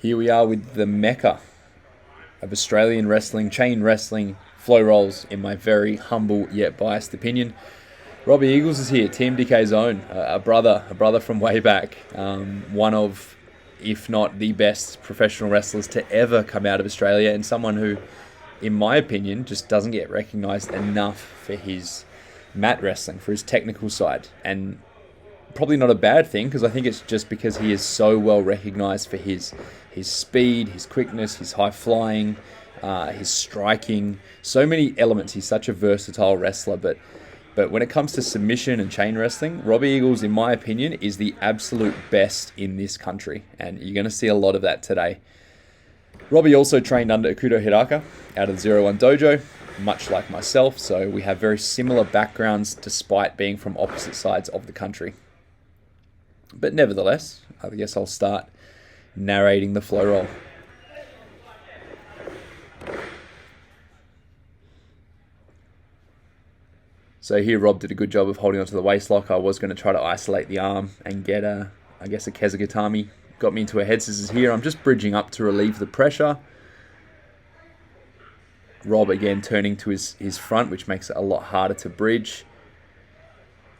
Here we are with the mecca of Australian wrestling, chain wrestling, flow rolls, in my very humble yet biased opinion. Robbie Eagles is here, TMDK's own, a brother from way back, one of, if not the best professional wrestlers to ever come out of Australia, and someone who, in my opinion, just doesn't get recognised enough for his mat wrestling, for his technical side. And probably not a bad thing, because I think it's just because he is so well recognised for his speed, his quickness, his high flying, his striking, so many elements. He's such a versatile wrestler, but when it comes to submission and chain wrestling, Robbie Eagles, in my opinion, is the absolute best in this country, and you're going to see a lot of that today. Robbie also trained under Ikuto Hidaka out of the 01 Dojo, much like myself, so we have very similar backgrounds despite being from opposite sides of the country. But nevertheless, I guess I'll start narrating the flow roll. So here Rob did a good job of holding onto the waist lock. I was going to try to isolate the arm and get a Kezugatami. Got me into a head scissors here. I'm just bridging up to relieve the pressure. Rob again turning to his front, which makes it a lot harder to bridge.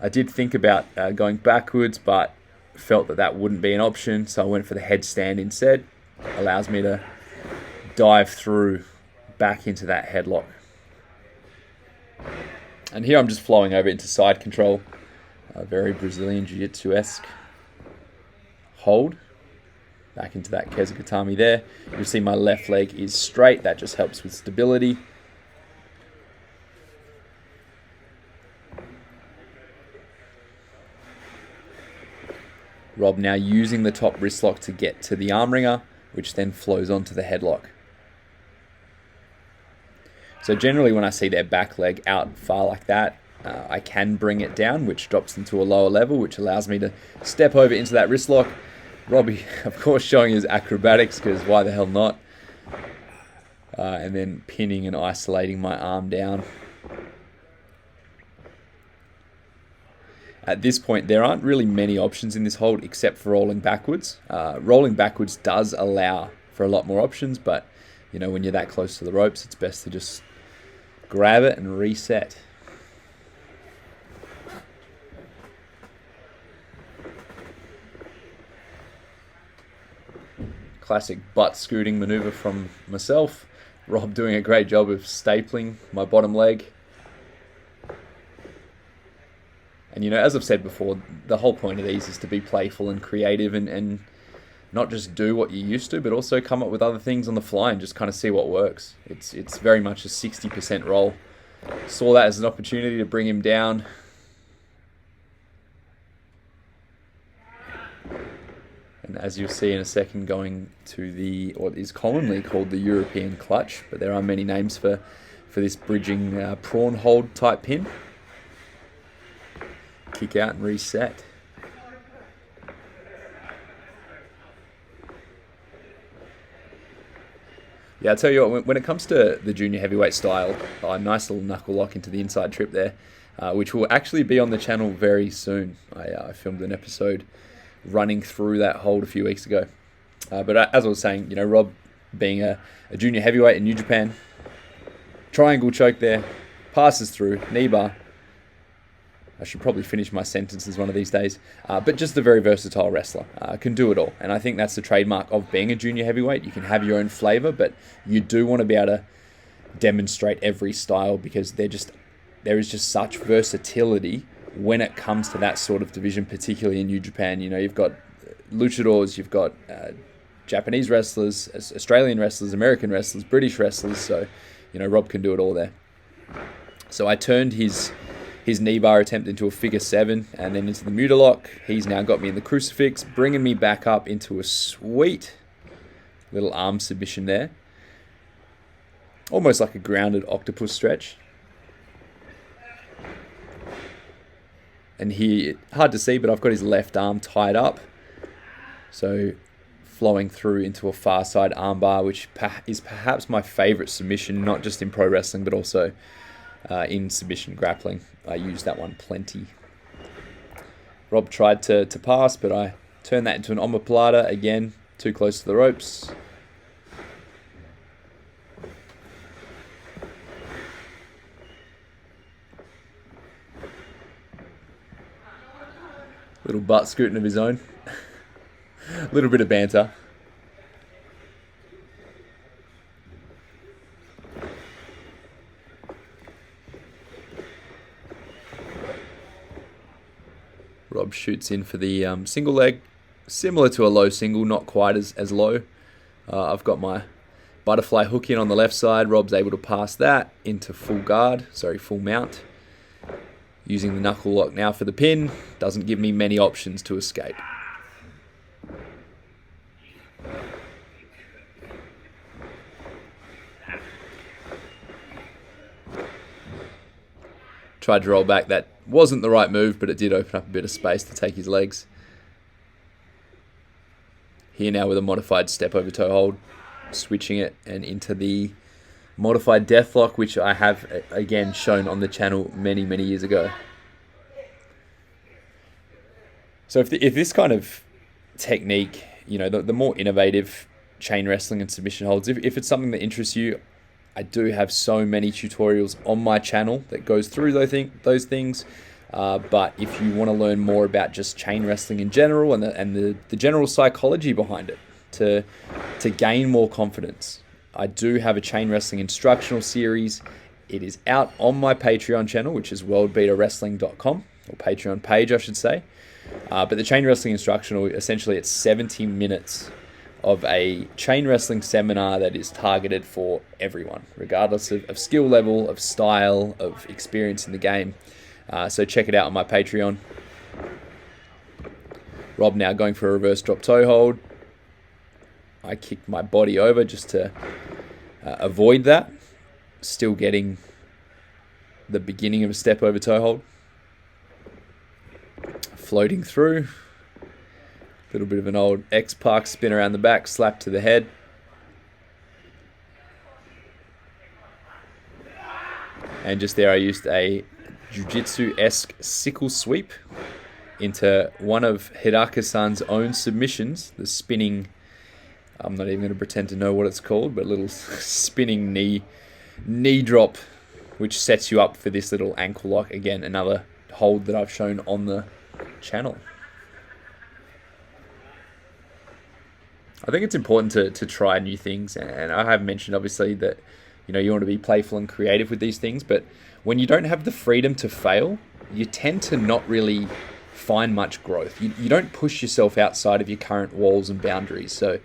I did think about going backwards, but felt that wouldn't be an option, so I went for the headstand instead. Allows me to dive through back into that headlock. And here I'm just flowing over into side control. A very Brazilian Jiu-Jitsu-esque hold. Back into that Kezugatami there. You'll see my left leg is straight. That just helps with stability. Rob now using the top wrist lock to get to the arm wringer, which then flows onto the headlock. So generally when I see their back leg out far like that, I can bring it down, which drops them to a lower level, which allows me to step over into that wrist lock. Robbie, of course, showing his acrobatics, because why the hell not? And then pinning and isolating my arm down. At this point, there aren't really many options in this hold except for rolling backwards. Rolling backwards does allow for a lot more options, but you know, when you're that close to the ropes, it's best to just grab it and reset. Classic butt scooting maneuver from myself. Rob doing a great job of stapling my bottom leg. And you know, as I've said before, the whole point of these is to be playful and creative and not just do what you used to, but also come up with other things on the fly and just kind of see what works. It's very much a 60% roll. Saw that as an opportunity to bring him down. And as you'll see in a second, going to what is commonly called the European clutch, but there are many names for this bridging prawn hold type pin. Kick out and reset. Yeah, I'll tell you what, when it comes to the junior heavyweight style, a nice little knuckle lock into the inside trip there, which will actually be on the channel very soon. I filmed an episode running through that hold a few weeks ago. But as I was saying, you know, Rob being a junior heavyweight in New Japan, triangle choke there, passes through, knee bar. I should probably finish my sentences one of these days. But just a very versatile wrestler. Can do it all. And I think that's the trademark of being a junior heavyweight. You can have your own flavor, but you do want to be able to demonstrate every style, because there is just such versatility when it comes to that sort of division, particularly in New Japan. You know, you've got luchadors, you've got Japanese wrestlers, Australian wrestlers, American wrestlers, British wrestlers. So, you know, Rob can do it all there. So I turned his knee bar attempt into a figure 7 and then into the Muda lock. He's now got me in the crucifix, bringing me back up into a sweet little arm submission there. Almost like a grounded octopus stretch. And here, hard to see, but I've got his left arm tied up. So flowing through into a far side armbar, which is perhaps my favorite submission, not just in pro wrestling, but also in submission grappling. I use that one plenty. Rob tried to pass, but I turned that into an omoplata again. Too close to the ropes. Little butt scooting of his own. A little bit of banter. Rob shoots in for the single leg. Similar to a low single, not quite as low. I've got my butterfly hook in on the left side. Rob's able to pass that into full mount. Using the knuckle lock now for the pin. Doesn't give me many options to escape. Tried to roll back. That wasn't the right move, but it did open up a bit of space to take his legs. Here now with a modified step over toe hold. Switching it and into the modified deathlock, which I have again shown on the channel many years ago. So if this kind of technique, you know, the more innovative chain wrestling and submission holds, if it's something that interests you, I do have so many tutorials on my channel that goes through those things. But if you want to learn more about just chain wrestling in general and the general psychology behind it to gain more confidence, I do have a chain wrestling instructional series. It is out on my Patreon channel, which is worldbeaterwrestling.com, or Patreon page, I should say. But the chain wrestling instructional, essentially it's 70 minutes of a chain wrestling seminar that is targeted for everyone, regardless of skill level, of style, of experience in the game. So check it out on my Patreon. Rob now going for a reverse drop toe hold. I kicked my body over just to avoid that. Still getting the beginning of a step over toe hold. Floating through. A little bit of an old X-Park spin around the back, slap to the head. And just there I used a jiu-jitsu-esque sickle sweep into one of Hidaka-san's own submissions, the spinning, I'm not even going to pretend to know what it's called, but a little spinning knee drop, which sets you up for this little ankle lock. Again, another hold that I've shown on the channel. I think it's important to try new things, and I have mentioned obviously that, you know, you want to be playful and creative with these things, but when you don't have the freedom to fail, you tend to not really find much growth. You don't push yourself outside of your current walls and boundaries. So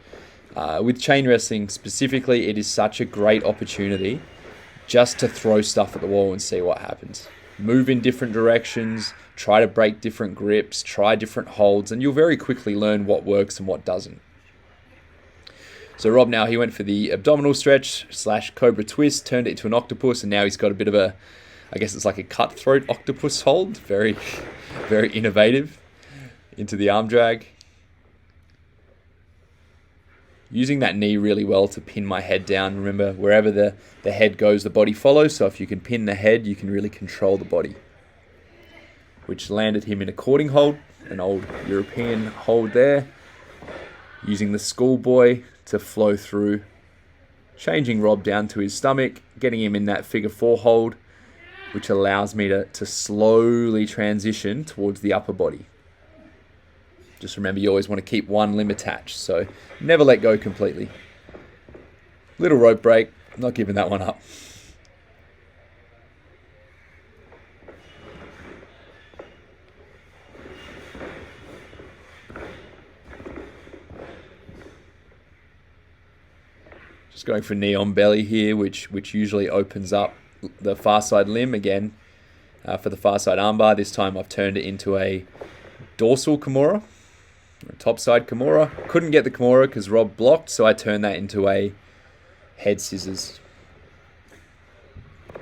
with chain wrestling specifically, it is such a great opportunity just to throw stuff at the wall and see what happens. Move in different directions, try to break different grips, try different holds, and you'll very quickly learn what works and what doesn't. So Rob now, he went for the abdominal stretch / cobra twist, turned it into an octopus, and now he's got a bit of a, I guess it's like a cutthroat octopus hold. Very, very innovative. Into the arm drag. Using that knee really well to pin my head down. Remember, wherever the head goes, the body follows. So if you can pin the head, you can really control the body. Which landed him in a cording hold, an old European hold there. Using the schoolboy to flow through, changing Rob down to his stomach, getting him in that figure 4 hold, which allows me to slowly transition towards the upper body. Just remember, you always want to keep one limb attached, so never let go completely. Little rope break, not giving that one up. Just going for knee on belly here, which usually opens up the far side limb again for the far side armbar. This time I've turned it into a dorsal Kimura, a top side Kimura. Couldn't get the Kimura because Rob blocked, so I turned that into a head scissors.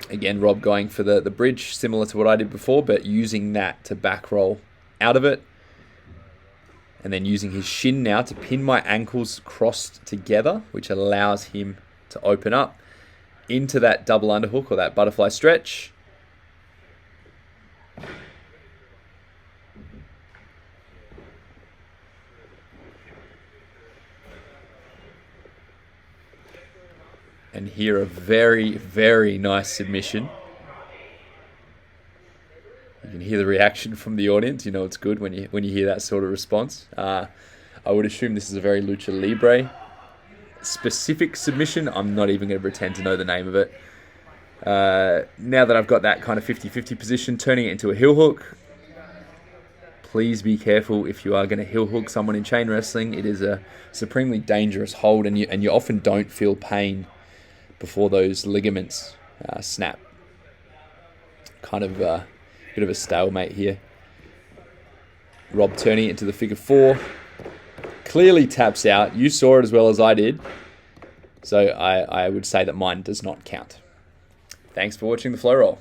Again, Rob going for the bridge, similar to what I did before, but using that to back roll out of it. And then using his shin now to pin my ankles crossed together, which allows him to open up into that double underhook or that butterfly stretch. and hear a very, very nice submission. You can hear the reaction from the audience. You know it's good when you hear that sort of response. I would assume this is a very lucha libre specific submission. I'm not even going to pretend to know the name of it. Now that I've got that kind of 50-50 position, turning it into a heel hook. Please be careful if you are going to heel hook someone in chain wrestling. It is a supremely dangerous hold, and you often don't feel pain before those ligaments snap. Kind of a bit of a stalemate here. Rob turning it into the figure 4. Clearly taps out. You saw it as well as I did. So I would say that mine does not count. Thanks for watching the Flow Roll.